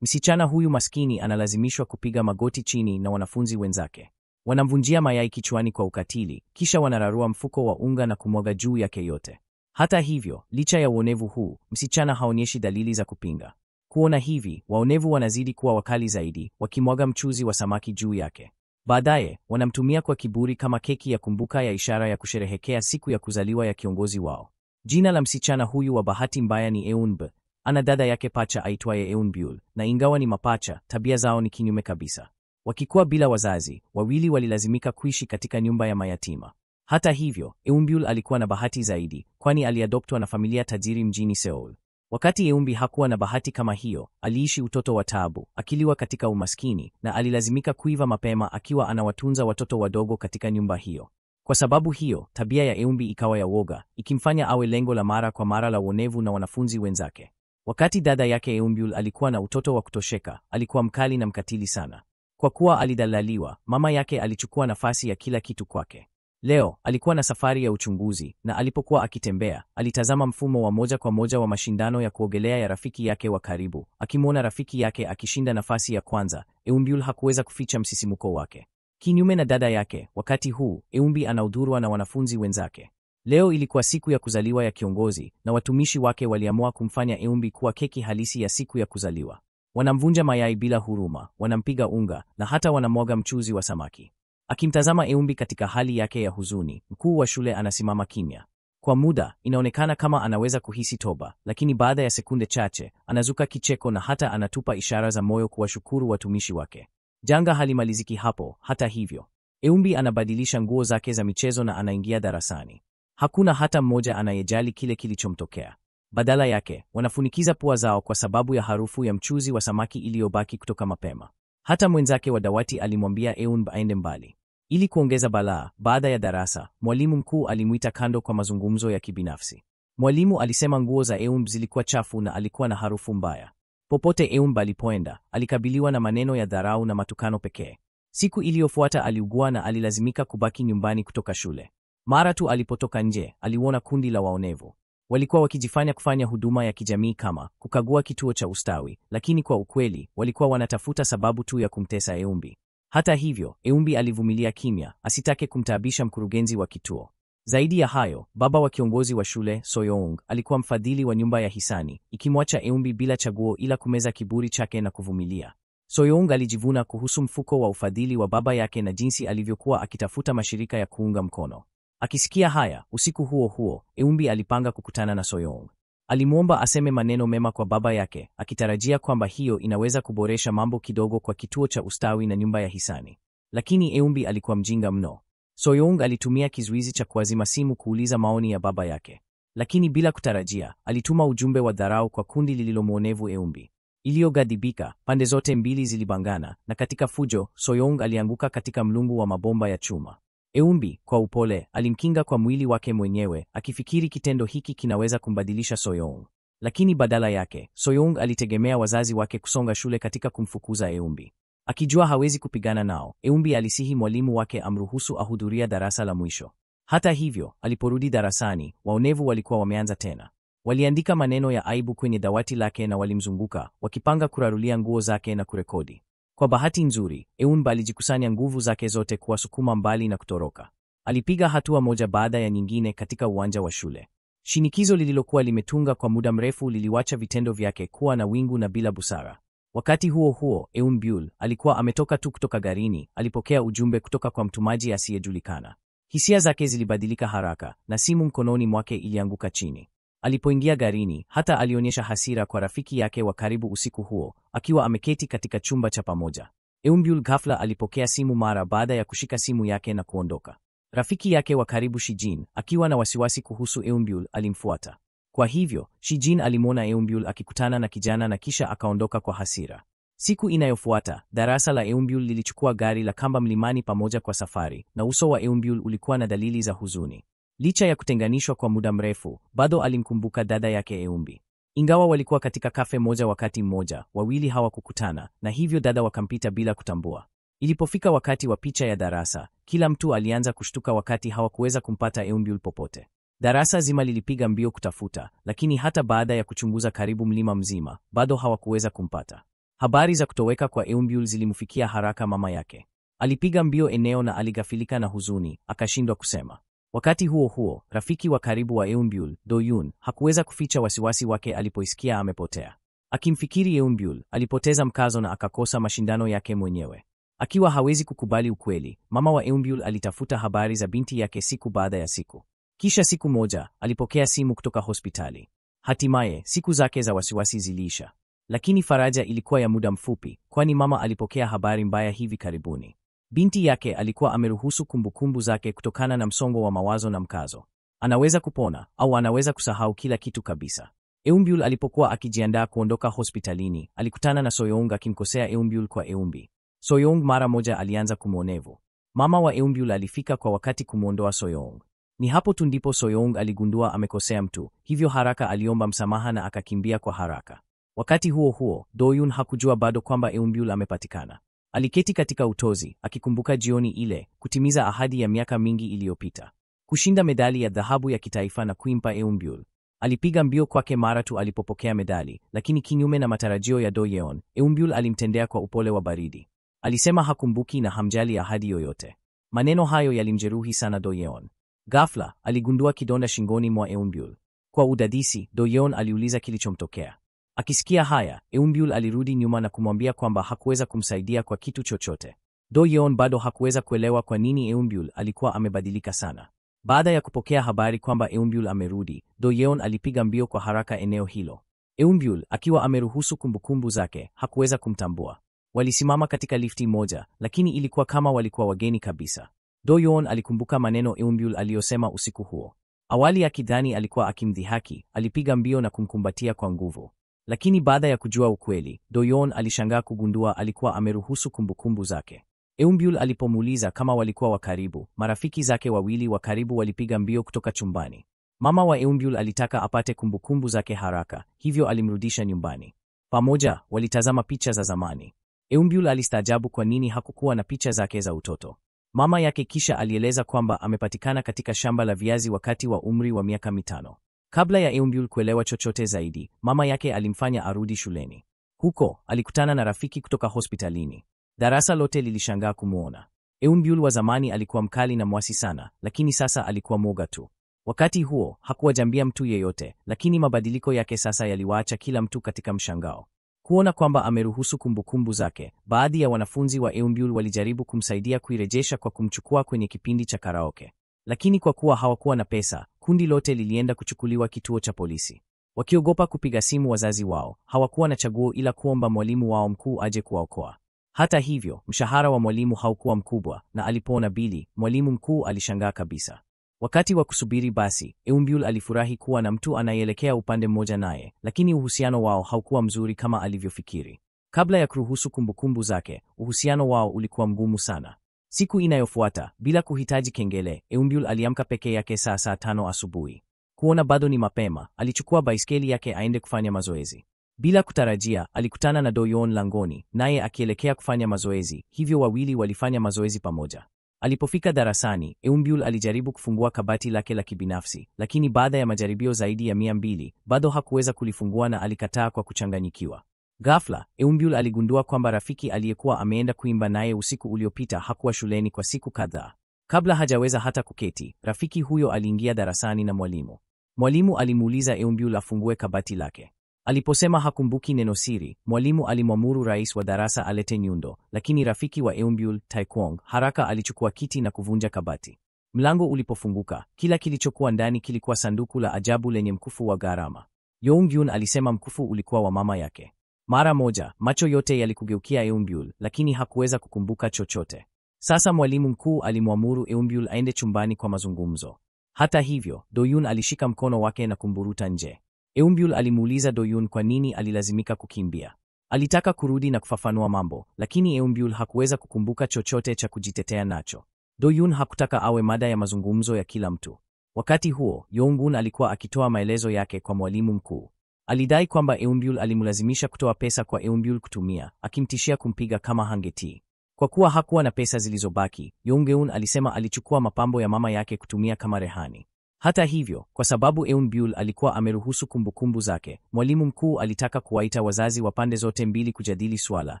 Msichana huyu maskini analazimishwa kupiga magoti chini na wanafunzi wenzake. Wanamvunjia mayai kichwani kwa ukatili, kisha wanararua mfuko wa unga na kumwaga juu yake yote. Hata hivyo, licha ya uonevu huu, msichana haonyeshi dalili za kupinga. Kuona hivi, waonevu wanazidi kuwa wakali zaidi, wakimwaga mchuzi wa samaki juu yake. Baadaye, wanamtumia kwa kiburi kama keki ya kumbuka ya ishara ya kusherehekea siku ya kuzaliwa ya kiongozi wao. Jina la msichana huyu wa bahati mbaya ni Eunb. Ana dada yake pacha aitwaye Eunbyul, na ingawa ni mapacha, tabia zao ni kinyume kabisa. Wakikuwa bila wazazi, wawili walilazimika kuishi katika nyumba ya mayatima. Hata hivyo, Eunbyul alikuwa na bahati zaidi, kwani aliadoptwa na familia tajiri mjini Seoul. Wakati Eunbi hakuwa na bahati kama hiyo, aliishi utoto wa taabu, akiliwa katika umaskini, na alilazimika kuiva mapema akiwa anawatunza watoto wadogo katika nyumba hiyo. Kwa sababu hiyo, tabia ya Eunbi ikawa ya woga, ikimfanya awe lengo la mara kwa mara la uonevu na wanafunzi wenzake. Wakati dada yake Eunbyul alikuwa na utoto wa kutosheka, alikuwa mkali na mkatili sana. Kwa kuwa alidhalaliwa, mama yake alichukua nafasi ya kila kitu kwake. Leo, alikuwa na safari ya uchunguzi, na alipokuwa akitembea, alitazama mfumo wa moja kwa moja wa mashindano ya kuogelea ya rafiki yake wa karibu. Akimwona rafiki yake akishinda nafasi ya kwanza, Eunbyul hakuweza kuficha msisimuko wake. Kinyume na dada yake, wakati huu, Eunbi anaudhurwa na wanafunzi wenzake. Leo ilikuwa siku ya kuzaliwa ya kiongozi, na watumishi wake waliamua kumfanya Eunbi kuwa keki halisi ya siku ya kuzaliwa. Wanamvunja mayai bila huruma, wanampiga unga, na hata wanamwaga mchuzi wa samaki. Akimtazama Eunbi katika hali yake ya huzuni, mkuu wa shule anasimama kimya. Kwa muda, inaonekana kama anaweza kuhisi toba, lakini baada ya sekunde chache, anazuka kicheko na hata anatupa ishara za moyo kuwashukuru watumishi wake. Janga halimaliziki hapo, hata hivyo. Eunbi anabadilisha nguo zake za michezo na anaingia darasani. Hakuna hata mmoja anayejali kile kilichomtokea. Badala yake, wanafunikiza pua zao kwa sababu ya harufu ya mchuzi wa samaki iliyobaki kutoka mapema. Hata mwenzake wa dawati alimwambia Eunb aende mbali. Ili kuongeza balaa, baada ya darasa, mwalimu mkuu alimwita kando kwa mazungumzo ya kibinafsi. Mwalimu alisema nguo za Eunb zilikuwa chafu na alikuwa na harufu mbaya. Popote Eunb alipoenda, alikabiliwa na maneno ya dharau na matukano pekee. Siku iliyofuata aliugua na alilazimika kubaki nyumbani kutoka shule. Mara tu alipotoka nje, aliona kundi la waonevu. Walikuwa wakijifanya kufanya huduma ya kijamii kama kukagua kituo cha ustawi, lakini kwa ukweli, walikuwa wanatafuta sababu tu ya kumtesa Eunbi. Hata hivyo, Eunbi alivumilia kimya, asitake kumtaabisha mkurugenzi wa kituo. Zaidi ya hayo, baba wa kiongozi wa shule, Soyoung, alikuwa mfadhili wa nyumba ya hisani, ikimwacha Eunbi bila chaguo ila kumeza kiburi chake na kuvumilia. Soyoung alijivuna kuhusu mfuko wa ufadhili wa baba yake na jinsi alivyokuwa akitafuta mashirika ya kuunga mkono. Akisikia haya, usiku huo huo, Eunbi alipanga kukutana na Soyoung. Alimwomba aseme maneno mema kwa baba yake, akitarajia kwamba hiyo inaweza kuboresha mambo kidogo kwa kituo cha ustawi na nyumba ya hisani. Lakini Eunbi alikuwa mjinga mno. Soyoung alitumia kizuizi cha kuazima simu kuuliza maoni ya baba yake. Lakini bila kutarajia, alituma ujumbe wa dharau kwa kundi lililomwonevu Eunbi. Iliyoghadhibika, pande zote mbili zilibangana, na katika fujo, Soyoung alianguka katika mlungu wa mabomba ya chuma. Eunbi, kwa upole, alimkinga kwa mwili wake mwenyewe, akifikiri kitendo hiki kinaweza kumbadilisha Soyoung. Lakini badala yake, Soyoung alitegemea wazazi wake kusonga shule katika kumfukuza Eunbi. Akijua hawezi kupigana nao, Eunbi alisihi mwalimu wake amruhusu ahudhuria darasa la mwisho. Hata hivyo, aliporudi darasani, waonevu walikuwa wameanza tena. Waliandika maneno ya aibu kwenye dawati lake na walimzunguka, wakipanga kurarulia nguo zake na kurekodi. Kwa bahati nzuri, Eunb alijikusanya nguvu zake zote kuwasukuma mbali na kutoroka. Alipiga hatua moja baada ya nyingine katika uwanja wa shule. Shinikizo lililokuwa limetunga kwa muda mrefu liliwacha vitendo vyake kuwa na wingu na bila busara. Wakati huo huo, Eunbyul alikuwa ametoka tu kutoka garini, alipokea ujumbe kutoka kwa mtumaji asiyejulikana. Hisia zake zilibadilika haraka, na simu mkononi mwake ilianguka chini. Alipoingia garini, hata alionyesha hasira kwa rafiki yake wa karibu usiku huo, akiwa ameketi katika chumba cha pamoja. Eunbyul ghafla alipokea simu mara baada ya kushika simu yake na kuondoka. Rafiki yake wa karibu Shijin, akiwa na wasiwasi kuhusu Eunbyul, alimfuata. Kwa hivyo, Shijin alimwona Eunbyul akikutana na kijana na kisha akaondoka kwa hasira. Siku inayofuata, darasa la Eunbyul lilichukua gari la kamba mlimani pamoja kwa safari, na uso wa Eunbyul ulikuwa na dalili za huzuni. Licha ya kutenganishwa kwa muda mrefu, bado alimkumbuka dada yake Eunbi. Ingawa walikuwa katika kafe moja wakati mmoja, wawili hawakukutana, na hivyo dada wakampita bila kutambua. Ilipofika wakati wa picha ya darasa, kila mtu alianza kushtuka wakati hawakuweza kumpata Eunbyul popote. Darasa zima lilipiga mbio kutafuta, lakini hata baada ya kuchunguza karibu mlima mzima, bado hawakuweza kumpata. Habari za kutoweka kwa Eunbyul zilimfikia haraka mama yake. Alipiga mbio eneo na alighafilika na huzuni, akashindwa kusema. Wakati huo huo, rafiki wa karibu wa Eunbyul, Do-yoon, hakuweza kuficha wasiwasi wake alipoisikia amepotea. Akimfikiri Eunbyul, alipoteza mkazo na akakosa mashindano yake mwenyewe. Akiwa hawezi kukubali ukweli, mama wa Eunbyul alitafuta habari za binti yake siku baada ya siku. Kisha siku moja, alipokea simu kutoka hospitali. Hatimaye, siku zake za wasiwasi ziliisha. Lakini faraja ilikuwa ya muda mfupi, kwani mama alipokea habari mbaya hivi karibuni. Binti yake alikuwa ameruhusu kumbukumbu zake kutokana na msongo wa mawazo na mkazo. Anaweza kupona, au anaweza kusahau kila kitu kabisa. Eunbyul alipokuwa akijiandaa kuondoka hospitalini, alikutana na Soyoung akimkosea Eunbyul kwa Eunbi. Soyoung mara moja alianza kumwonevu. Mama wa Eunbyul alifika kwa wakati kumwondoa Soyoung. Ni hapo tu ndipo Soyoung aligundua amekosea mtu, hivyo haraka aliomba msamaha na akakimbia kwa haraka. Wakati huo huo, Do-yoon hakujua bado kwamba Eunbyul amepatikana. Aliketi katika utozi, akikumbuka jioni ile, kutimiza ahadi ya miaka mingi iliyopita. Kushinda medali ya dhahabu ya kitaifa na kuimpa Eunbyul. Alipiga mbio kwake mara tu alipopokea medali, lakini kinyume na matarajio ya Do-yeon, Eunbyul alimtendea kwa upole wa baridi. Alisema hakumbuki na hamjali ahadi yoyote. Maneno hayo yalimjeruhi sana Do-yeon. Ghafla, aligundua kidonda shingoni mwa Eunbyul. Kwa udadisi, Do-yeon aliuliza kilichomtokea. Akisikia haya, Eunbyul alirudi nyuma na kumwambia kwamba hakuweza kumsaidia kwa kitu chochote. Do-yeon bado hakuweza kuelewa kwa nini Eunbyul alikuwa amebadilika sana. Baada ya kupokea habari kwamba Eunbyul amerudi, Do-yeon alipiga mbio kwa haraka eneo hilo. Eunbyul, akiwa ameruhusu kumbukumbu zake, hakuweza kumtambua. Walisimama katika lifti moja, lakini ilikuwa kama walikuwa wageni kabisa. Do-yeon alikumbuka maneno Eunbyul aliyosema usiku huo. Awali akidhani alikuwa akimdhihaki, alipiga mbio na kumkumbatia kwa nguvu. Lakini baada ya kujua ukweli, Do-yeon alishangaa kugundua alikuwa ameruhusu kumbukumbu zake. Eunbyul alipomuuliza kama walikuwa wa karibu, marafiki zake wawili wa karibu walipiga mbio kutoka chumbani. Mama wa Eunbyul alitaka apate kumbukumbu zake haraka, hivyo alimrudisha nyumbani. Pamoja, walitazama picha za zamani. Eunbyul alistaajabu kwa nini hakukuwa na picha zake za utoto. Mama yake kisha alieleza kwamba amepatikana katika shamba la viazi wakati wa umri wa miaka 5. Kabla ya Eunbyul kuelewa chochote zaidi, mama yake alimfanya arudi shuleni. Huko, alikutana na rafiki kutoka hospitalini. Darasa lote lilishangaa kumuona. Eunbyul wa zamani alikuwa mkali na mwasi sana, lakini sasa alikuwa mwoga tu. Wakati huo, hakuwajambia mtu yeyote, lakini mabadiliko yake sasa yaliwaacha kila mtu katika mshangao. Kuona kwamba ameruhusu kumbukumbu zake, baadhi ya wanafunzi wa Eunbyul walijaribu kumsaidia kuirejesha kwa kumchukua kwenye kipindi cha karaoke. Lakini kwa kuwa hawakuwa na pesa, kundi lote lilienda kuchukuliwa kituo cha polisi. Wakiogopa kupiga simu wazazi wao, hawakuwa na chaguo ila kuomba mwalimu wao mkuu aje kuwaokoa. Hata hivyo, mshahara wa mwalimu haukuwa mkubwa, na alipoona bili, mwalimu mkuu alishangaa kabisa. Wakati wa kusubiri basi, Eunbyul alifurahi kuwa na mtu anayeelekea upande mmoja naye, lakini uhusiano wao haukuwa mzuri kama alivyofikiri. Kabla ya kuruhusu kumbukumbu zake, uhusiano wao ulikuwa mgumu sana. Siku inayofuata, bila kuhitaji kengele, Eunbyul aliamka peke yake saa 5 asubuhi. Kuona bado ni mapema, alichukua baiskeli yake aende kufanya mazoezi. Bila kutarajia, alikutana na Do-yeon langoni, naye akielekea kufanya mazoezi, hivyo wawili walifanya mazoezi pamoja. Alipofika darasani, Eunbyul alijaribu kufungua kabati lake la kibinafsi, lakini baada ya majaribio zaidi ya 200, bado hakuweza kulifungua na alikataa kwa kuchanganyikiwa. Ghafla, Eunbyul aligundua kwamba rafiki aliyekuwa ameenda kuimba naye usiku uliopita hakuwa shuleni kwa siku kadhaa. Kabla hajaweza hata kuketi, rafiki huyo aliingia darasani na mwalimu. Mwalimu alimuuliza Eunbyul afungue kabati lake. Aliposema hakumbuki neno siri, mwalimu alimwamuru rais wa darasa alete nyundo, lakini rafiki wa Eunbyul, Taekwong, haraka alichukua kiti na kuvunja kabati. Mlango ulipofunguka, kila kilichokuwa ndani kilikuwa sanduku la ajabu lenye mkufu wa gharama. Young-gyun alisema mkufu ulikuwa wa mama yake. Mara moja, macho yote yalikugeukia Eunbyul, lakini hakuweza kukumbuka chochote. Sasa mwalimu mkuu alimwamuru Eunbyul aende chumbani kwa mazungumzo. Hata hivyo, Do-yoon alishika mkono wake na kumburuta nje. Eunbyul alimuuliza Do-yoon kwa nini alilazimika kukimbia. Alitaka kurudi na kufafanua mambo, lakini Eunbyul hakuweza kukumbuka chochote cha kujitetea nacho. Do-yoon hakutaka awe mada ya mazungumzo ya kila mtu. Wakati huo, Young-gun alikuwa akitoa maelezo yake kwa mwalimu mkuu. Alidai kwamba Eunbyul alimlazimisha kutoa pesa kwa Eunbyul kutumia, akimtishia kumpiga kama hangetii. Kwa kuwa hakuwa na pesa zilizobaki, Young-gun alisema alichukua mapambo ya mama yake kutumia kama rehani. Hata hivyo, kwa sababu Eunbyul alikuwa ameruhusu kumbukumbu zake, mwalimu mkuu alitaka kuwaita wazazi wa pande zote mbili kujadili swala,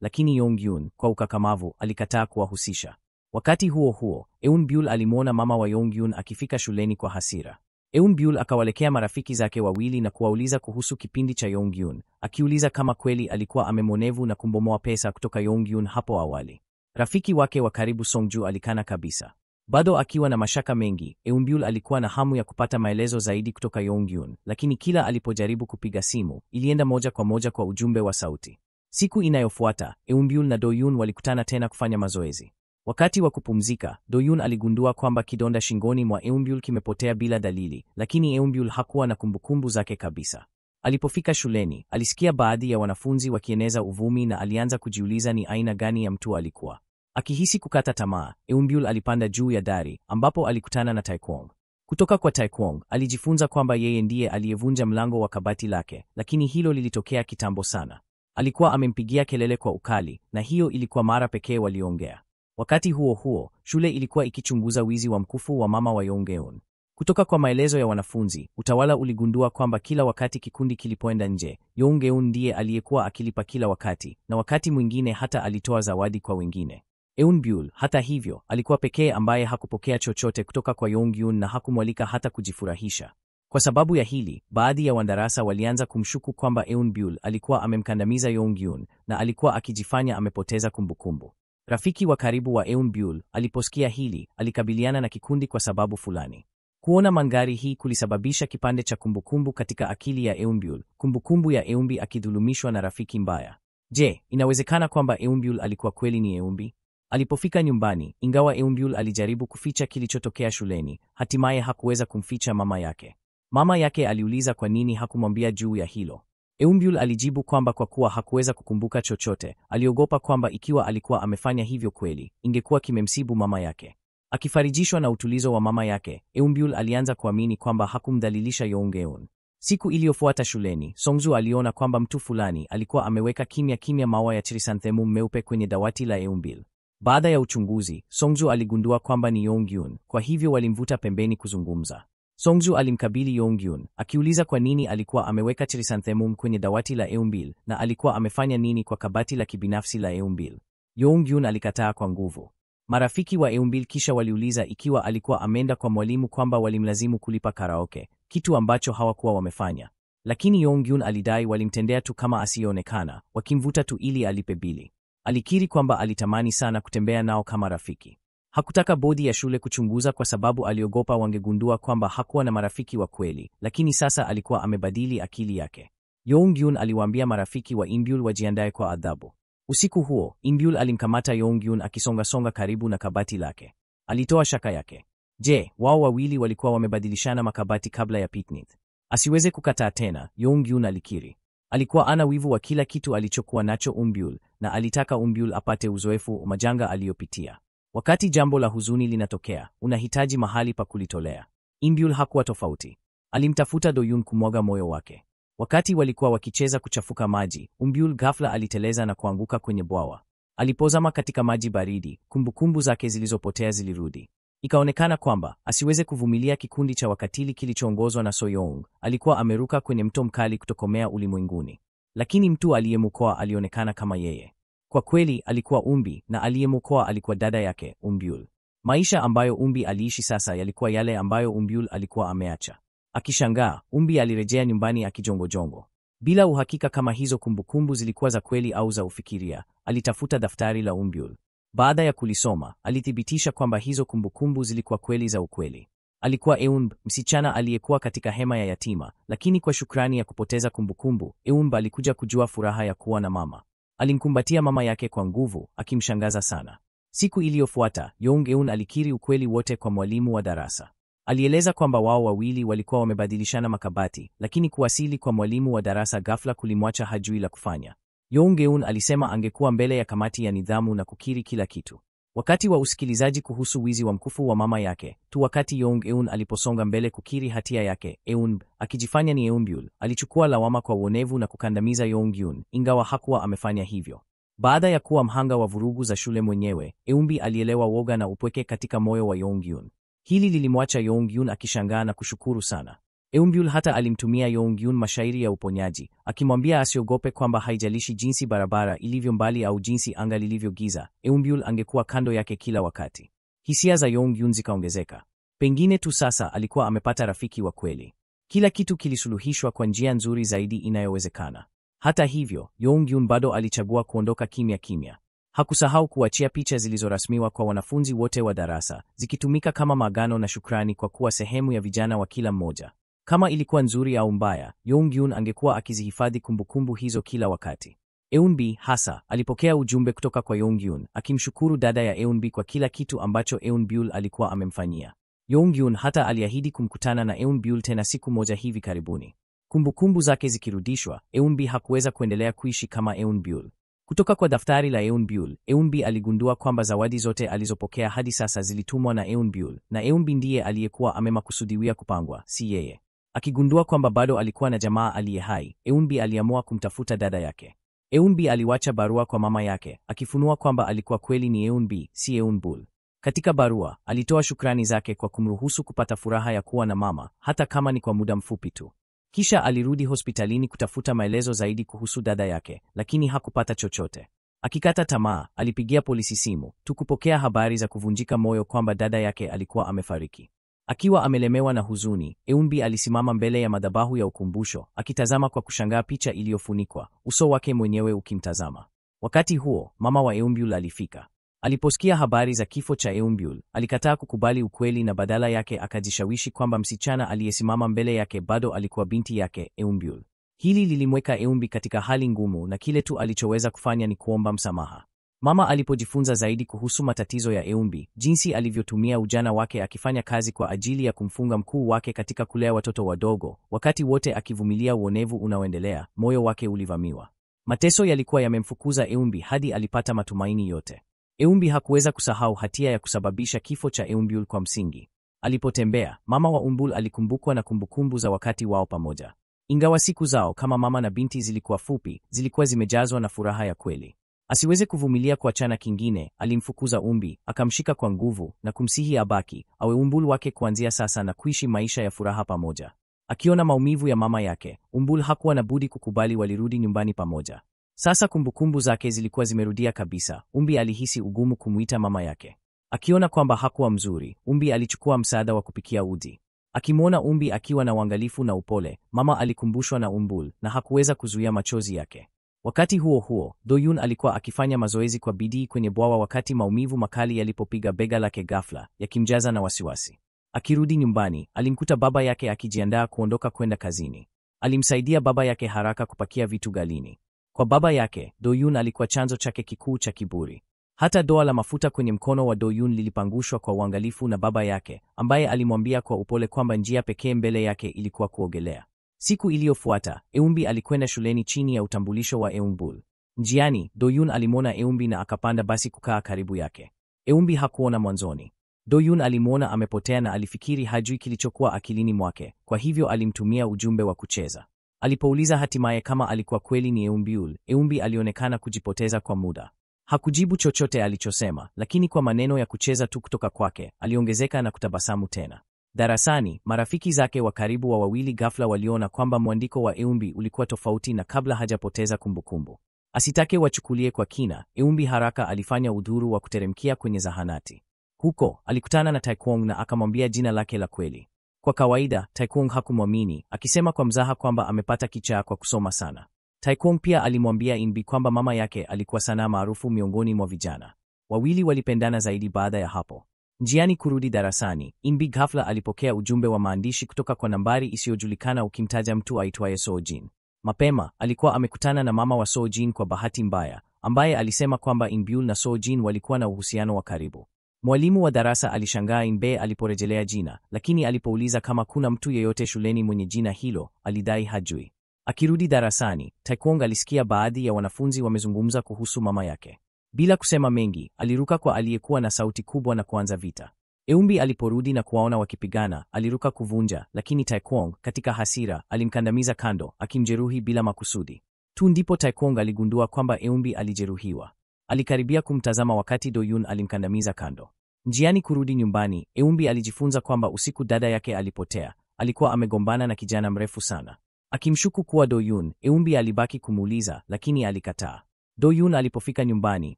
lakini Yongyun, kwa ukakamavu, alikataa kuwahusisha. Wakati huo huo, Eunbyul alimwona mama wa Yongyun akifika shuleni kwa hasira. Eunbyul akawalekea marafiki zake wawili na kuwauliza kuhusu kipindi cha Yongyun, akiuliza kama kweli alikuwa amemwonevu na kumbomoa pesa kutoka Yongyun hapo awali. Rafiki wake wa karibu Songju alikana kabisa. Bado akiwa na mashaka mengi, Eunbyul alikuwa na hamu ya kupata maelezo zaidi kutoka Yongyun, lakini kila alipojaribu kupiga simu, ilienda moja kwa moja kwa ujumbe wa sauti. Siku inayofuata, Eunbyul na Doyun walikutana tena kufanya mazoezi. Wakati wa kupumzika, Doyun aligundua kwamba kidonda shingoni mwa Eunbyul kimepotea bila dalili, lakini Eunbyul hakuwa na kumbukumbu zake kabisa. Alipofika shuleni, alisikia baadhi ya wanafunzi wakieneza uvumi na alianza kujiuliza ni aina gani ya mtu alikuwa. Akihisi kukata tamaa, Eunbyul alipanda juu ya dari, ambapo alikutana na Taekwong. Kutoka kwa Taekwong, alijifunza kwamba yeye ndiye aliyevunja mlango wa kabati lake, lakini hilo lilitokea kitambo sana. Alikuwa amempigia kelele kwa ukali, na hiyo ilikuwa mara pekee waliongea. Wakati huo huo, shule ilikuwa ikichunguza wizi wa mkufu wa mama wa Yongeun. Kutoka kwa maelezo ya wanafunzi, utawala uligundua kwamba kila wakati kikundi kilipoenda nje, Yongeun ndiye aliyekuwa akilipa kila wakati, na wakati mwingine hata alitoa zawadi kwa wengine. Eunbyul, hata hivyo, alikuwa pekee ambaye hakupokea chochote kutoka kwa Yongyun na hakumwalika hata kujifurahisha. Kwa sababu ya hili, baadhi ya wandarasa walianza kumshuku kwamba Eunbyul alikuwa amemkandamiza Yongyun na alikuwa akijifanya amepoteza kumbukumbu. Rafiki wa karibu wa Eunbyul aliposikia hili, alikabiliana na kikundi kwa sababu fulani. Kuona mandhari hii kulisababisha kipande cha kumbukumbu katika akili ya Eunbyul, kumbukumbu ya Eunbi akidhulumishwa na rafiki mbaya. Je, inawezekana kwamba Eunbyul alikuwa kweli ni Eunbi? Alipofika nyumbani, ingawa Eunbyul alijaribu kuficha kilichotokea shuleni, hatimaye hakuweza kumficha mama yake. Mama yake aliuliza kwa nini hakumwambia juu ya hilo. Eunbyul alijibu kwamba kwa kuwa hakuweza kukumbuka chochote, aliogopa kwamba ikiwa alikuwa amefanya hivyo kweli, ingekuwa kimemsibu mama yake. Akifarijishwa na utulizo wa mama yake, Eunbyul alianza kuamini kwamba hakumdhalilisha Yongeun. Siku iliyofuata shuleni, Songju aliona kwamba mtu fulani alikuwa ameweka kimya kimya maua ya chrysanthemum meupe kwenye dawati la Eunbyul. Baada ya uchunguzi, Songju aligundua kwamba ni Yongyun, kwa hivyo walimvuta pembeni kuzungumza. Songju alimkabili Yongyun, akiuliza kwa nini alikuwa ameweka chrysanthemum kwenye dawati la Eunbyul na alikuwa amefanya nini kwa kabati la kibinafsi la Eunbyul. Yongyun alikataa kwa nguvu. Marafiki wa Eunbyul kisha waliuliza ikiwa alikuwa ameenda kwa mwalimu kwamba walimlazimu kulipa karaoke, kitu ambacho hawakuwa wamefanya. Lakini Yongyun alidai walimtendea tu kama asiyeonekana, wakimvuta tu ili alipe bili. Alikiri kwamba alitamani sana kutembea nao kama rafiki. Hakutaka bodi ya shule kuchunguza kwa sababu aliogopa wangegundua kwamba hakuwa na marafiki wa kweli, lakini sasa alikuwa amebadili akili yake. Yongyun aliwaambia marafiki wa Eunbyul wajiandae kwa adhabu. Usiku huo, Eunbyul alimkamata Yongyun akisonga karibu na kabati lake. Alitoa shaka yake. Je, wao wawili walikuwa wamebadilishana makabati kabla ya picnic? Asiweze kukataa tena, Yongyun alikiri. Alikuwa ana wivu wa kila kitu alichokuwa nacho Eunbyul, na alitaka Eunbyul apate uzoefu majanga aliyopitia. Wakati jambo la huzuni linatokea, unahitaji mahali pa kulitolea. Eunbyul hakuwa tofauti. Alimtafuta Doyun kumwaga moyo wake. Wakati walikuwa wakicheza kuchafuka maji, Eunbyul ghafla aliteleza na kuanguka kwenye bwawa. Alipozama katika maji baridi, kumbukumbu zake zilizopotea zilirudi. Ikaonekana kwamba asiweze kuvumilia kikundi cha wakatili kilichoongozwa na Soyoung, alikuwa ameruka kwenye mto mkali kutokomea ulimwenguni. Lakini mtu aliyemwokoa alionekana kama yeye. Kwa kweli alikuwa Eunbi, na aliyemwokoa alikuwa dada yake, Eunbyul. Maisha ambayo Eunbi aliishi sasa yalikuwa yale ambayo Eunbyul alikuwa ameacha. Akishangaa, Eunbi alirejea nyumbani akijongojongo. Bila uhakika kama hizo kumbukumbu zilikuwa za kweli au za ufikiria, alitafuta daftari la Eunbyul. Baada ya kulisoma, alithibitisha kwamba hizo kumbukumbu zilikuwa kweli za ukweli. Alikuwa Eunb, msichana aliyekuwa katika hema ya yatima, lakini kwa shukrani ya kupoteza kumbukumbu, Eunb alikuja kujua furaha ya kuwa na mama. Alimkumbatia mama yake kwa nguvu, akimshangaza sana. Siku iliyofuata, Yongeun alikiri ukweli wote kwa mwalimu wa darasa. Alieleza kwamba wao wawili walikuwa wamebadilishana makabati, lakini kuwasili kwa mwalimu wa darasa ghafla kulimwacha hajui la kufanya. Yongeun alisema angekuwa mbele ya kamati ya nidhamu na kukiri kila kitu. Wakati wa usikilizaji kuhusu wizi wa mkufu wa mama yake, wakati Yongeun aliposonga mbele kukiri hatia yake, Eunb, akijifanya ni Eunbyul, alichukua lawama kwa uonevu na kukandamiza Yongyun, ingawa hakuwa amefanya hivyo. Baada ya kuwa mhanga wa vurugu za shule mwenyewe, Eunbi alielewa woga na upweke katika moyo wa Yongyun. Hili lilimwacha Young-yun akishangaa na kushukuru sana. Eunbyul hata alimtumia Young-yun mashairi ya uponyaji, akimwambia asiogope kwamba haijalishi jinsi barabara ilivyo mbali au jinsi anga lilivyo giza, Eunbyul angekuwa kando yake kila wakati. Hisia za Young-yun zikaongezeka. Pengine tu sasa alikuwa amepata rafiki wa kweli. Kila kitu kilisuluhishwa kwa njia nzuri zaidi inayowezekana. Hata hivyo, Young-yun bado alichagua kuondoka kimya kimya. Hakusahau kuachia picha zilizorasmiwa kwa wanafunzi wote wa darasa, zikitumika kama maagano na shukrani kwa kuwa sehemu ya vijana wa kila mmoja. Kama ilikuwa nzuri au mbaya, Young-yun angekuwa akizihifadhi kumbukumbu hizo kila wakati. Eunbi hasa alipokea ujumbe kutoka kwa Young-yun akimshukuru dada ya Eunbi kwa kila kitu ambacho Eunbyul alikuwa amemfanyia. Young-yun hata aliahidi kumkutana na Eunbyul tena siku moja hivi karibuni. Kumbukumbu zake zikirudishwa, Eunbi hakuweza kuendelea kuishi kama Eunbyul. Kutoka kwa daftari la Eunbyul, Eunbi aligundua kwamba zawadi zote alizopokea hadi sasa zilitumwa na Eunbyul, na Eunbi ndiye aliyekuwa amemakusudiwa kupangwa, si yeye. Akigundua kwamba bado alikuwa na jamaa aliye hai, Eunbi aliamua kumtafuta dada yake. Eunbi aliwacha barua kwa mama yake, akifunua kwamba alikuwa kweli ni Eunbi, si Eunbul. Katika barua, alitoa shukrani zake kwa kumruhusu kupata furaha ya kuwa na mama, hata kama ni kwa muda mfupi tu. Kisha alirudi hospitalini kutafuta maelezo zaidi kuhusu dada yake, lakini hakupata chochote. Akikata tamaa, alipigia polisi simu, tu kupokea habari za kuvunjika moyo kwamba dada yake alikuwa amefariki. Akiwa amelemewa na huzuni, Eunbi alisimama mbele ya madhabahu ya ukumbusho, akitazama kwa kushangaa picha iliyofunikwa, uso wake mwenyewe ukimtazama. Wakati huo, mama wa Eunbyul alifika. Aliposikia habari za kifo cha Eunbyul, alikataa kukubali ukweli na badala yake akajishawishi kwamba msichana aliyesimama mbele yake bado alikuwa binti yake, Eunbyul. Hili lilimweka Eunbi katika hali ngumu na kile tu alichoweza kufanya ni kuomba msamaha. Mama alipojifunza zaidi kuhusu matatizo ya Eunbi, jinsi alivyotumia ujana wake akifanya kazi kwa ajili ya kumfunga mkuu wake katika kulea watoto wadogo, wakati wote akivumilia uonevu unaoendelea, moyo wake ulivamiwa. Mateso yalikuwa yamemfukuza Eunbi hadi alipata matumaini yote. Eunbi hakuweza kusahau hatia ya kusababisha kifo cha Eunbyul kwa msingi. Alipotembea, mama wa Eunbyul alikumbukwa na kumbukumbu za wakati wao pamoja. Ingawa siku zao kama mama na binti zilikuwa fupi, zilikuwa zimejazwa na furaha ya kweli. Asiweze kuvumilia kuachana kingine, alimfukuza Eunbi, akamshika kwa nguvu na kumsihi abaki, awe Eunbyul wake kuanzia sasa na kuishi maisha ya furaha pamoja. Akiona maumivu ya mama yake, Eunbyul hakuwa na budi kukubali walirudi nyumbani pamoja. Sasa kumbukumbu zake zilikuwa zimerudia kabisa. Eunbi alihisi ugumu kumuita mama yake. Akiona kwamba hakuwa mzuri, Eunbi alichukua msaada wa kupikia uji. Akimwona Eunbi akiwa na uangalifu na upole, mama alikumbushwa na Eunbyul na hakuweza kuzuia machozi yake. Wakati huo huo, Do-yun alikuwa akifanya mazoezi kwa bidii kwenye bwawa wakati maumivu makali yalipopiga bega lake ghafla, yakimjaza na wasiwasi. Akirudi nyumbani, alimkuta baba yake akijiandaa kuondoka kwenda kazini. Alimsaidia baba yake haraka kupakia vitu galini. Kwa baba yake, Do-yun alikuwa chanzo chake kikuu cha kiburi. Hata doa la mafuta kwenye mkono wa Do-yun lilipangushwa kwa uangalifu na baba yake, ambaye alimwambia kwa upole kwamba njia pekee mbele yake ilikuwa kuogelea. Siku iliyofuata, Eunbi alikwenda shuleni chini ya utambulisho wa Eunbyul. Njiani, Do-yun alimwona Eunbi na akapanda basi kukaa karibu yake. Eunbi hakuona mwanzoni. Do-yun alimwona amepotea na alifikiri hajui kilichokuwa akilini mwake, kwa hivyo alimtumia ujumbe wa kucheza. Alipouliza hatimaye kama alikuwa kweli ni Eunbyul, Eunbi alionekana kujipoteza kwa muda. Hakujibu chochote alichosema, lakini kwa maneno ya kucheza tu kutoka kwake, aliongezeka na kutabasamu tena. Darasani, marafiki zake wa karibu wa wawili ghafla waliona kwamba mwandiko wa Eunbi ulikuwa tofauti na kabla hajapoteza kumbukumbu. Asitake wachukulie kwa kina, Eunbi haraka alifanya udhuru wa kuteremkia kwenye zahanati. Huko, alikutana na Taekwong na akamwambia jina lake la kweli. Kwa kawaida, Taekwong hakumwamini, akisema kwa mzaha kwamba amepata kichaa kwa kusoma sana. Taekwong pia alimwambia Eunbi kwamba mama yake alikuwa sanaa maarufu miongoni mwa vijana. Wawili walipendana zaidi baada ya hapo. Njiani kurudi darasani, Eunbi ghafla alipokea ujumbe wa maandishi kutoka kwa nambari isiyojulikana ukimtaja mtu aitwaye Seo-jin. Mapema, alikuwa amekutana na mama wa Seo-jin kwa bahati mbaya, ambaye alisema kwamba Eunbyul na Seo-jin walikuwa na uhusiano wa karibu. Mwalimu wa darasa alishangaa Eunbi aliporejelea jina, lakini alipouliza kama kuna mtu yeyote shuleni mwenye jina hilo, alidai hajui. Akirudi darasani, Taekwong alisikia baadhi ya wanafunzi wamezungumza kuhusu mama yake. Bila kusema mengi, aliruka kwa aliyekuwa na sauti kubwa na kuanza vita. Eunbi aliporudi na kuwaona wakipigana, aliruka kuvunja, lakini Taekwong, katika hasira, alimkandamiza kando, akimjeruhi bila makusudi. Tu ndipo Taekwong aligundua kwamba Eunbi alijeruhiwa. Alikaribia kumtazama wakati Do-yun alimkandamiza kando. Njiani kurudi nyumbani, Eumbi alijifunza kwamba usiku dada yake alipotea. Alikuwa amegombana na kijana mrefu sana. Akimshuku kuwa Do-yoon, Eumbi alibaki kumuuliza, lakini alikataa. Do-yoon alipofika nyumbani,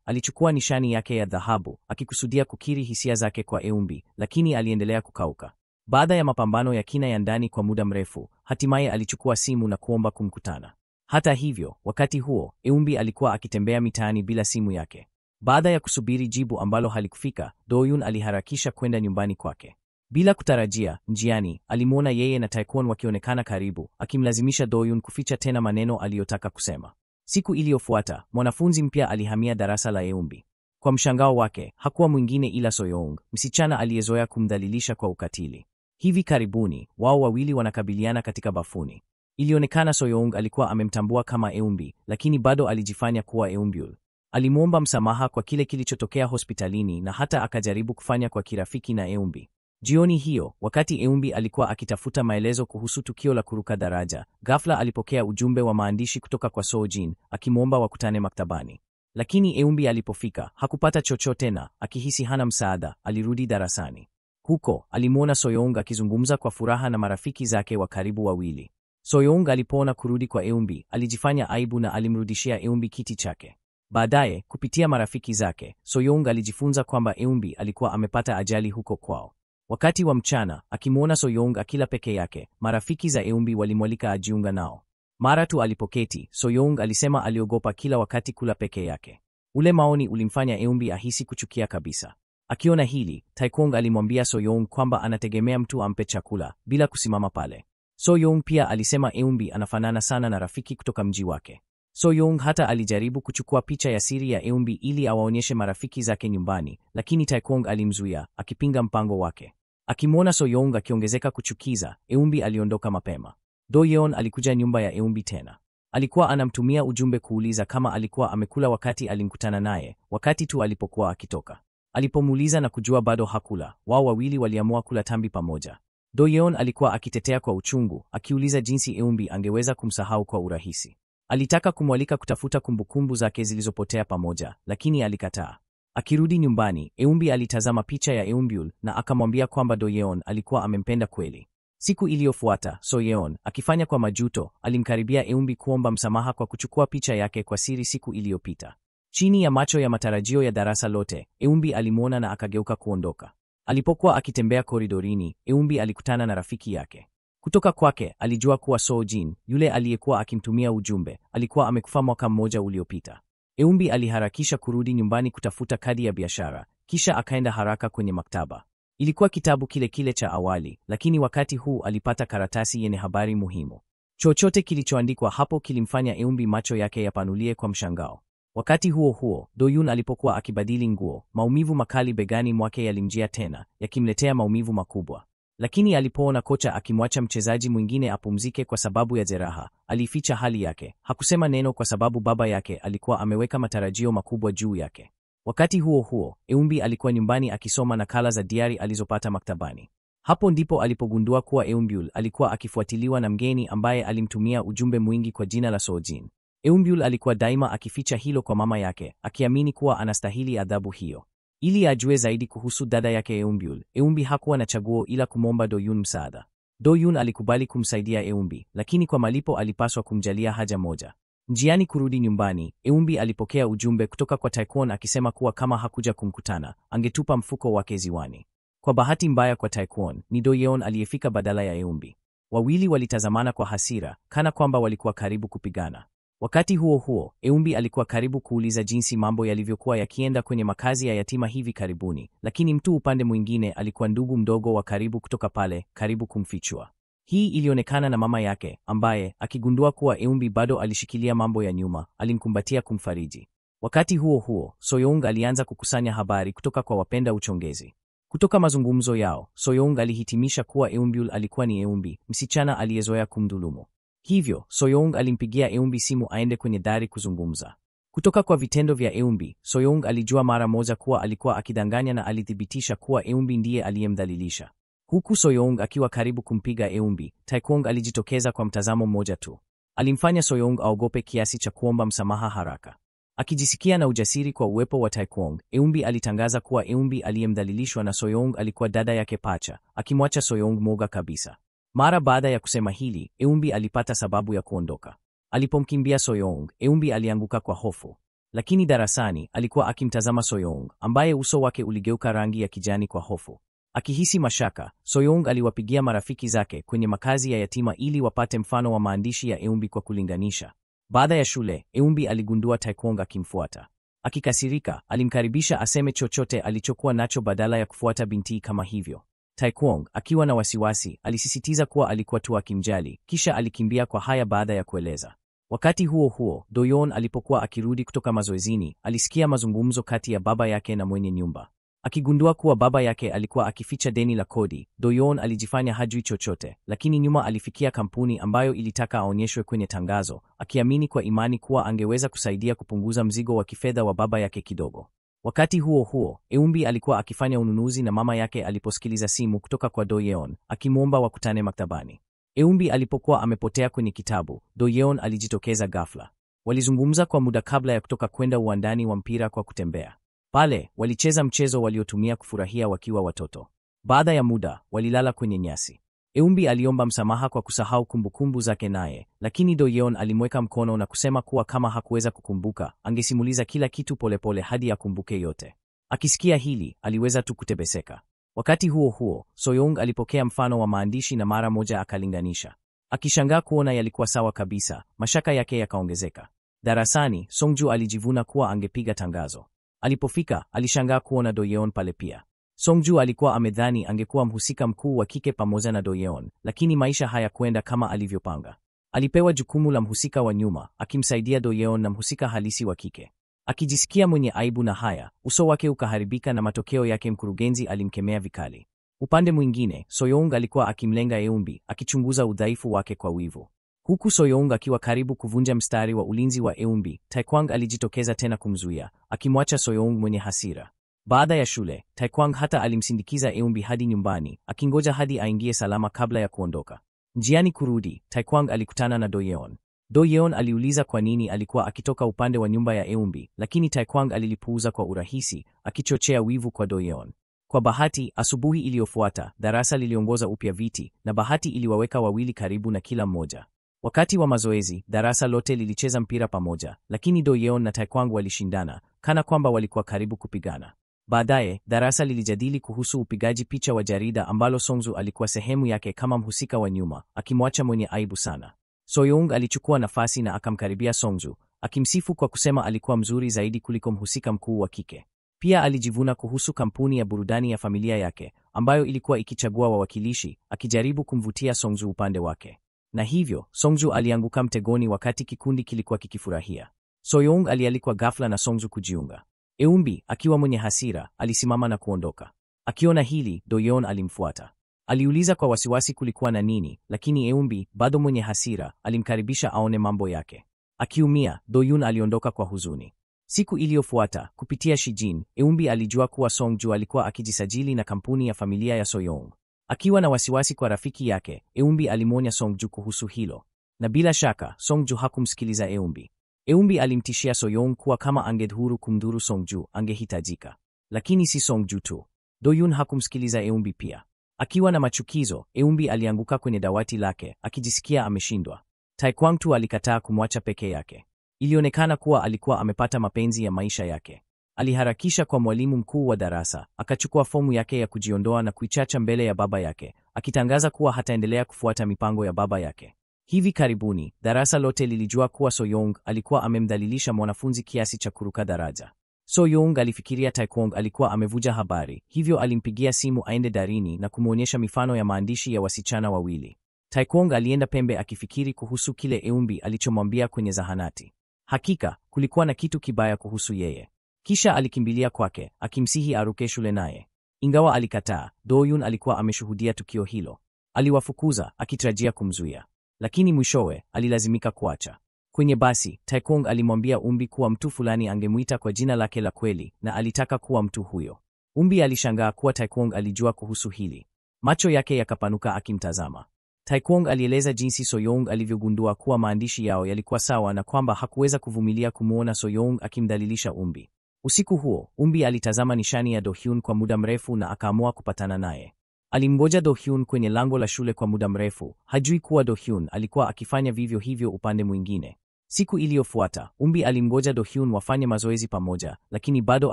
alichukua nishani yake ya dhahabu, akikusudia kukiri hisia zake kwa Eumbi, lakini aliendelea kukauka. Baada ya mapambano ya kina ya ndani kwa muda mrefu, hatimaye alichukua simu na kuomba kumkutana. Hata hivyo, wakati huo, Eumbi alikuwa akitembea mitaani bila simu yake. Baada ya kusubiri jibu ambalo halikufika, Do-yoon aliharakisha kwenda nyumbani kwake. Bila kutarajia, njiani, alimuona yeye na Taekwon wakionekana karibu, akimlazimisha Do-yoon kuficha tena maneno aliyotaka kusema. Siku iliyofuata, mwanafunzi mpya alihamia darasa la Eumbi. Kwa mshangao wake, hakuwa mwingine ila Soyoung, msichana aliyezoea kumdhalilisha kwa ukatili. Hivi karibuni, wao wawili wanakabiliana katika bafuni. Ilionekana Soyoung alikuwa amemtambua kama Eumbi, lakini bado alijifanya kuwa Eumbyul. Alimuomba msamaha kwa kile kilichotokea hospitalini na hata akajaribu kufanya kwa kirafiki na Eumbi. Jioni hiyo, wakati Eumbi alikuwa akitafuta maelezo kuhusu tukio la kuruka daraja, ghafla alipokea ujumbe wa maandishi kutoka kwa Sojin, akimuomba wakutane maktabani. Lakini Eumbi alipofika, hakupata chochote na, akihisi hana msaada, alirudi darasani. Huko, alimuona Soyoung akizungumza kwa furaha na marafiki zake wa karibu wawili. Soyoung alipoona kurudi kwa Eumbi, alijifanya aibu na alimrudishia Eumbi kiti chake. Baadaye, kupitia marafiki zake, Soyoung alijifunza kwamba Eumbi alikuwa amepata ajali huko kwao. Wakati wa mchana, akimuona Soyoung akila peke yake, marafiki za Eumbi walimwalika ajiunga nao. Mara tu alipoketi, Soyoung alisema aliogopa kila wakati kula peke yake. Ule maoni ulimfanya Eumbi ahisi kuchukia kabisa. Akiona hili, Taekwon alimwambia Soyoung kwamba anategemea mtu ampe chakula, bila kusimama pale. Soyoung pia alisema Eumbi anafanana sana na rafiki kutoka mji wake. Soyoung hata alijaribu kuchukua picha ya siri ya Eumbi ili awaonyeshe marafiki zake nyumbani, lakini Taekwon alimzuia, akipinga mpango wake. Akimwona Soyoung akiongezeka kuchukiza, Eumbi aliondoka mapema. Do-yeon alikuja nyumba ya Eumbi tena. Alikuwa anamtumia ujumbe kuuliza kama alikuwa amekula wakati alimkutana naye, wakati tu alipokuwa akitoka. Alipomuuliza na kujua bado hakula, wao wawili waliamua kula tambi pamoja. Do-yeon alikuwa akitetea kwa uchungu, akiuliza jinsi Eumbi angeweza kumsahau kwa urahisi. Alitaka kumwalika kutafuta kumbukumbu zake zilizopotea pamoja, lakini alikataa. Akirudi nyumbani, Eumbi alitazama picha ya Eumbyul na akamwambia kwamba Do-yeon alikuwa amempenda kweli. Siku iliyofuata, Soyeon, akifanya kwa majuto, alimkaribia Eumbi kuomba msamaha kwa kuchukua picha yake kwa siri siku iliyopita. Chini ya macho ya matarajio ya darasa lote, Eumbi alimuona na akageuka kuondoka. Alipokuwa akitembea koridorini, Eumbi alikutana na rafiki yake. Kutoka kwake, alijua kuwa Sojin, yule aliyekuwa akimtumia ujumbe, alikuwa amekufa mwaka mmoja uliopita. Eumbi aliharakisha kurudi nyumbani kutafuta kadi ya biashara, kisha akaenda haraka kwenye maktaba. Ilikuwa kitabu kile kile cha awali, lakini wakati huu alipata karatasi yenye habari muhimu. Chochote kilichoandikwa hapo kilimfanya Eumbi macho yake yapanulie kwa mshangao. Wakati huo huo, Do-yoon alipokuwa akibadili nguo, maumivu makali begani mwake yalimjia tena, yakimletea maumivu makubwa. Lakini alipoona kocha akimwacha mchezaji mwingine apumzike kwa sababu ya jeraha, alificha hali yake. Hakusema neno kwa sababu baba yake alikuwa ameweka matarajio makubwa juu yake. Wakati huo huo, Eumbi alikuwa nyumbani akisoma nakala za diari alizopata maktabani. Hapo ndipo alipogundua kuwa Eumbyul alikuwa akifuatiliwa na mgeni ambaye alimtumia ujumbe mwingi kwa jina la Sojin. Eumbyul alikuwa daima akificha hilo kwa mama yake, akiamini kuwa anastahili adhabu hiyo. Ili ajue zaidi kuhusu dada yake Eumbyul, Eumbi hakuwa na chaguo ila kumwomba Do-yoon msaada. Do-yoon alikubali kumsaidia Eumbi, lakini kwa malipo alipaswa kumjalia haja moja. Njiani kurudi nyumbani, Eumbi alipokea ujumbe kutoka kwa Taekwon akisema kuwa kama hakuja kumkutana, angetupa mfuko wake ziwani. Kwa bahati mbaya kwa Taekwon, ni Do-yeon aliyefika badala ya Eumbi. Wawili walitazamana kwa hasira, kana kwamba walikuwa karibu kupigana. Wakati huo huo, Eumbi alikuwa karibu kuuliza jinsi mambo yalivyokuwa yakienda kwenye makazi ya yatima hivi karibuni, lakini mtu upande mwingine alikuwa ndugu mdogo wa karibu kutoka pale, karibu kumfichua. Hii ilionekana na mama yake, ambaye, akigundua kuwa Eumbi bado alishikilia mambo ya nyuma, alimkumbatia kumfariji. Wakati huo huo, Soyoung alianza kukusanya habari kutoka kwa wapenda uchongezi. Kutoka mazungumzo yao, Soyoung alihitimisha kuwa Eumbyul alikuwa ni Eumbi, msichana aliyezoea kumdhulumu. Hivyo, Soyoung alimpigia Eumbi simu aende kwenye dari kuzungumza. Kutoka kwa vitendo vya Eumbi, Soyoung alijua mara moja kuwa alikuwa akidanganya na alithibitisha kuwa Eumbi ndiye aliyemdhalilisha. Huku Soyoung akiwa karibu kumpiga Eumbi, Taekwon alijitokeza kwa mtazamo mmoja tu. Alimfanya Soyoung aogope kiasi cha kuomba msamaha haraka. Akijisikia na ujasiri kwa uwepo wa Taekwong, Eunbi alitangaza kuwa Eunbi aliyemdhalilishwa na Soyoung alikuwa dada yake pacha, akimwacha Soyoung moga kabisa. Mara baada ya kusema hili, Eunbi alipata sababu ya kuondoka. Alipomkimbia Soyoung, Eunbi alianguka kwa hofu. Lakini darasani, alikuwa akimtazama Soyoung, ambaye uso wake uligeuka rangi ya kijani kwa hofu. Akihisi mashaka, Soyoung aliwapigia marafiki zake kwenye makazi ya yatima ili wapate mfano wa maandishi ya Eunbi kwa kulinganisha. Baada ya shule, Eunbi aligundua Taekwong akimfuata. Akikasirika, alimkaribisha aseme chochote alichokuwa nacho badala ya kufuata binti kama hivyo. Taekwong, akiwa na wasiwasi, alisisitiza kuwa alikuwa tu akimjali, kisha alikimbia kwa haya baada ya kueleza. Wakati huo huo, Do-yeon alipokuwa akirudi kutoka mazoezini, alisikia mazungumzo kati ya baba yake na mwenye nyumba. Akigundua kuwa baba yake alikuwa akificha deni la kodi, Do-yeon alijifanya hajui chochote, lakini nyuma alifikia kampuni ambayo ilitaka aonyeshwe kwenye tangazo, akiamini kwa imani kuwa angeweza kusaidia kupunguza mzigo wa kifedha wa baba yake kidogo. Wakati huo huo, Eunbi alikuwa akifanya ununuzi na mama yake aliposikiliza simu kutoka kwa Do-yeon, akimwomba wakutane maktabani. Eunbi alipokuwa amepotea kwenye kitabu, Do-yeon alijitokeza ghafla. Walizungumza kwa muda kabla ya kutoka kwenda uwandani wa mpira kwa kutembea. Pale, walicheza mchezo waliotumia kufurahia wakiwa watoto. Baada ya muda, walilala kwenye nyasi. Eunbi aliomba msamaha kwa kusahau kumbukumbu zake naye, lakini Do-yeon alimweka mkono na kusema kuwa kama hakuweza kukumbuka, angesimuliza kila kitu polepole hadi akumbuke yote. Akisikia hili, aliweza tu kutebeseka. Wakati huo huo, Soyoung alipokea mfano wa maandishi na mara moja akalinganisha. Akishangaa kuona yalikuwa sawa kabisa, mashaka yake yakaongezeka. Darasani, Songju alijivuna kuwa angepiga tangazo. Alipofika, alishangaa kuona Do-yeon pale pia. Songju alikuwa amedhani angekuwa mhusika mkuu wa kike pamoja na Do-yeon, lakini maisha hayakwenda kama alivyopanga. Alipewa jukumu la mhusika wa nyuma, akimsaidia Do-yeon na mhusika halisi wa kike. Akijisikia mwenye aibu na haya, uso wake ukaharibika na matokeo yake mkurugenzi alimkemea vikali. Upande mwingine, Soyoung alikuwa akimlenga Eunbi, akichunguza udhaifu wake kwa wivu. Huku Soyoung akiwa karibu kuvunja mstari wa ulinzi wa Eunbi, Taekwang alijitokeza tena kumzuia, akimwacha Soyoung mwenye hasira. Baada ya shule, Taekwang hata alimsindikiza Eunbi hadi nyumbani, akingoja hadi aingie salama kabla ya kuondoka. Njiani kurudi, Taekwang alikutana na Do-yeon. Do-yeon aliuliza kwa nini alikuwa akitoka upande wa nyumba ya Eunbi, lakini Taekwang alilipuuza kwa urahisi, akichochea wivu kwa Do-yeon. Kwa bahati, asubuhi iliyofuata, darasa liliongoza upya viti, na bahati iliwaweka wawili karibu na kila mmoja. Wakati wa mazoezi, darasa lote lilicheza mpira pamoja, lakini Do-yeon na Taekwang walishindana, kana kwamba walikuwa karibu kupigana. Baadaye, darasa lilijadili kuhusu upigaji picha wa jarida ambalo Songju alikuwa sehemu yake kama mhusika wa nyuma, akimwacha mwenye aibu sana. Soyoung alichukua nafasi na akamkaribia Songju, akimsifu kwa kusema alikuwa mzuri zaidi kuliko mhusika mkuu wa kike. Pia alijivuna kuhusu kampuni ya burudani ya familia yake, ambayo ilikuwa ikichagua wawakilishi, akijaribu kumvutia Songju upande wake. Na hivyo, Songju alianguka mtegoni wakati kikundi kilikuwa kikifurahia. Soyoung alialikwa ghafla na Songju kujiunga. Eunbi, akiwa mwenye hasira, alisimama na kuondoka. Akiona hili, Do-yeon alimfuata. Aliuliza kwa wasiwasi kulikuwa na nini, lakini Eunbi, bado mwenye hasira, alimkaribisha aone mambo yake. Akiumia, Do-yeon aliondoka kwa huzuni. Siku iliyofuata, kupitia Shijin, Eunbi alijua kuwa Songju alikuwa akijisajili na kampuni ya familia ya Soyoung. Akiwa na wasiwasi kwa rafiki yake, Eunbi alimwonya Songju kuhusu hilo. Na bila shaka, Songju hakumsikiliza Eunbi. Eunbi alimtishia Soyoung kuwa kama angedhuru kumdhuru Songju, angehitajika. Lakini si Songju tu. Do-yeon hakumsikiliza Eunbi pia. Akiwa na machukizo, Eunbi alianguka kwenye dawati lake, akijisikia ameshindwa. Taekwang tu alikataa kumwacha peke yake. Ilionekana kuwa alikuwa amepata mapenzi ya maisha yake. Aliharakisha kwa mwalimu mkuu wa darasa, akachukua fomu yake ya kujiondoa na kuichacha mbele ya baba yake, akitangaza kuwa hataendelea kufuata mipango ya baba yake. Hivi karibuni, darasa lote lilijua kuwa Soyoung alikuwa amemdhalilisha mwanafunzi kiasi cha kuruka daraja. Soyoung alifikiria Taekwang alikuwa amevuja habari, hivyo alimpigia simu aende darini na kumwonyesha mifano ya maandishi ya wasichana wawili. Taekwang alienda pembe akifikiri kuhusu kile Eunbi alichomwambia kwenye zahanati. Hakika, kulikuwa na kitu kibaya kuhusu yeye. Kisha alikimbilia kwake, akimsihi aruke shule naye. Ingawa alikataa, Do-yeon alikuwa ameshuhudia tukio hilo. Aliwafukuza, akitarajia kumzuia. Lakini mwishowe, alilazimika kuacha. Kwenye basi, Taekwang alimwambia Eunbi kuwa mtu fulani angemuita kwa jina lake la kweli, na alitaka kuwa mtu huyo. Eunbi alishangaa kuwa Taekwang alijua kuhusu hili. Macho yake yakapanuka akimtazama. Taekwong alieleza jinsi Soyoung alivyogundua kuwa maandishi yao yalikuwa sawa na kwamba hakuweza kuvumilia kumuona Soyoung akimdhalilisha Umbi. Usiku huo, Umbi alitazama nishani ya Do-hyun kwa muda mrefu na akaamua kupatana naye. Alimngoja Do-hyun kwenye lango la shule kwa muda mrefu, hajui kuwa Do-hyun alikuwa akifanya vivyo hivyo upande mwingine. Siku iliyofuata, Umbi alimngoja Do-hyun wafanye mazoezi pamoja, lakini bado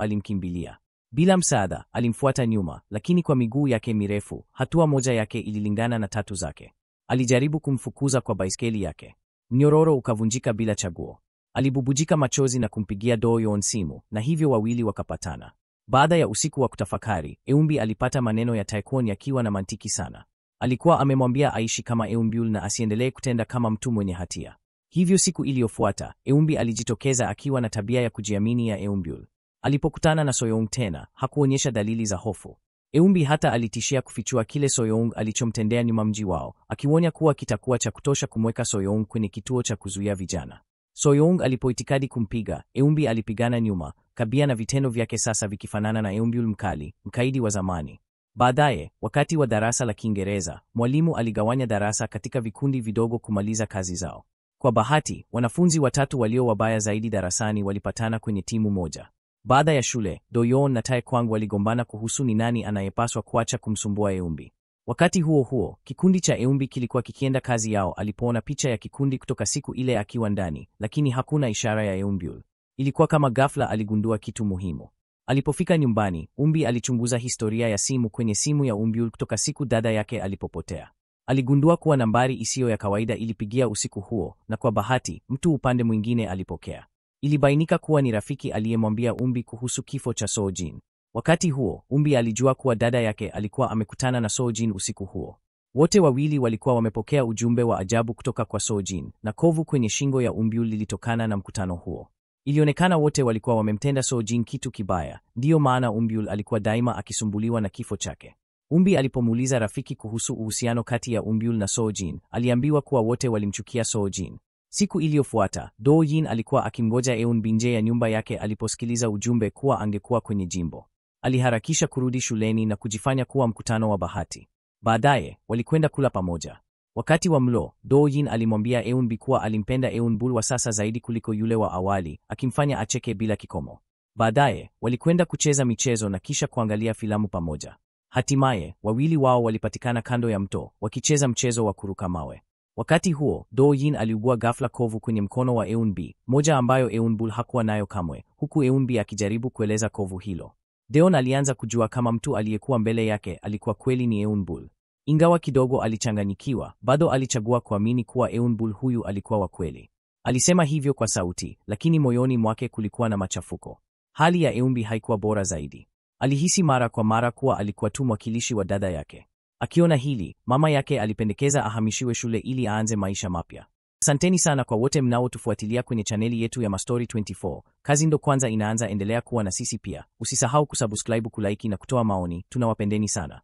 alimkimbilia. Bila msaada, alimfuata nyuma, lakini kwa miguu yake mirefu, hatua moja yake ililingana na tatu zake. Alijaribu kumfukuza kwa baiskeli yake. Mnyororo ukavunjika bila chaguo. Alibubujika machozi na kumpigia Do-yeon simu, na hivyo wawili wakapatana. Baada ya usiku wa kutafakari, Eunbi alipata maneno ya Taekwon yakiwa na mantiki sana. Alikuwa amemwambia aishi kama Eunbyul na asiendelee kutenda kama mtu mwenye hatia. Hivyo siku iliyofuata, Eunbi alijitokeza akiwa na tabia ya kujiamini ya Eunbyul. Alipokutana na Soyoung tena, hakuonyesha dalili za hofu. Eunbi hata alitishia kufichua kile Soyoung alichomtendea nyuma mji wao, akionya kuwa kitakuwa cha kutosha kumweka Soyoung kwenye kituo cha kuzuia vijana. Soyoung alipoitikadi kumpiga, Eunbi alipigana nyuma, kabia na vitendo vyake sasa vikifanana na Eunbyul mkali, mkaidi wa zamani. Baadaye, wakati wa darasa la Kiingereza, mwalimu aligawanya darasa katika vikundi vidogo kumaliza kazi zao. Kwa bahati, wanafunzi watatu walio wabaya zaidi darasani walipatana kwenye timu moja. Baada ya shule, Do-yeon na Taekwang waligombana kuhusu ni nani anayepaswa kuacha kumsumbua Eunbi. Wakati huo huo, kikundi cha Eunbi kilikuwa kikienda kazi yao alipoona picha ya kikundi kutoka siku ile akiwa ndani, lakini hakuna ishara ya Eunbyul. Ilikuwa kama ghafla aligundua kitu muhimu. Alipofika nyumbani, Umbi alichunguza historia ya simu kwenye simu ya Eunbyul kutoka siku dada yake alipopotea. Aligundua kuwa nambari isiyo ya kawaida ilipigia usiku huo, na kwa bahati, mtu upande mwingine alipokea. Ilibainika kuwa ni rafiki aliyemwambia Umbi kuhusu kifo cha Sojin. Wakati huo, Umbi alijua kuwa dada yake alikuwa amekutana na Sojin usiku huo. Wote wawili walikuwa wamepokea ujumbe wa ajabu kutoka kwa Sojin, na kovu kwenye shingo ya Eunbyul lilitokana na mkutano huo. Ilionekana wote walikuwa wamemtenda Sojin kitu kibaya, ndiyo maana Eunbyul alikuwa daima akisumbuliwa na kifo chake. Umbi alipomuuliza rafiki kuhusu uhusiano kati ya Eunbyul na Sojin, aliambiwa kuwa wote walimchukia Sojin. Siku iliyofuata, Do-yin alikuwa akimgoja Eunbi nje ya nyumba yake aliposikiliza ujumbe kuwa angekuwa kwenye jimbo. Aliharakisha kurudi shuleni na kujifanya kuwa mkutano wa bahati. Baadaye, walikwenda kula pamoja. Wakati wa mlo, Do-yin alimwambia Eunbi kuwa alimpenda Eunbyul wa sasa zaidi kuliko yule wa awali, akimfanya acheke bila kikomo. Baadaye, walikwenda kucheza michezo na kisha kuangalia filamu pamoja. Hatimaye, wawili wao walipatikana kando ya mto, wakicheza mchezo wa kuruka mawe. Wakati huo, Do-yin aliugua ghafla kovu kwenye mkono wa Eunbi, moja ambayo Eunbyul hakuwa nayo kamwe, huku Eunbi akijaribu kueleza kovu hilo. Deon alianza kujua kama mtu aliyekuwa mbele yake alikuwa kweli ni Eunbyul. Ingawa kidogo alichanganyikiwa, bado alichagua kuamini kuwa Eunbyul huyu alikuwa wa kweli. Alisema hivyo kwa sauti, lakini moyoni mwake kulikuwa na machafuko. Hali ya Eunbi haikuwa bora zaidi. Alihisi mara kwa mara kuwa alikuwa tu mwakilishi wa dada yake. Akiona hili, mama yake alipendekeza ahamishiwe shule ili aanze maisha mapya. Asanteni sana kwa wote mnaotufuatilia kwenye chaneli yetu ya Mastori 24. Kazi ndo kwanza inaanza, endelea kuwa na sisi pia. Usisahau kusubscribe, kulike na kutoa maoni. Tunawapendeni sana.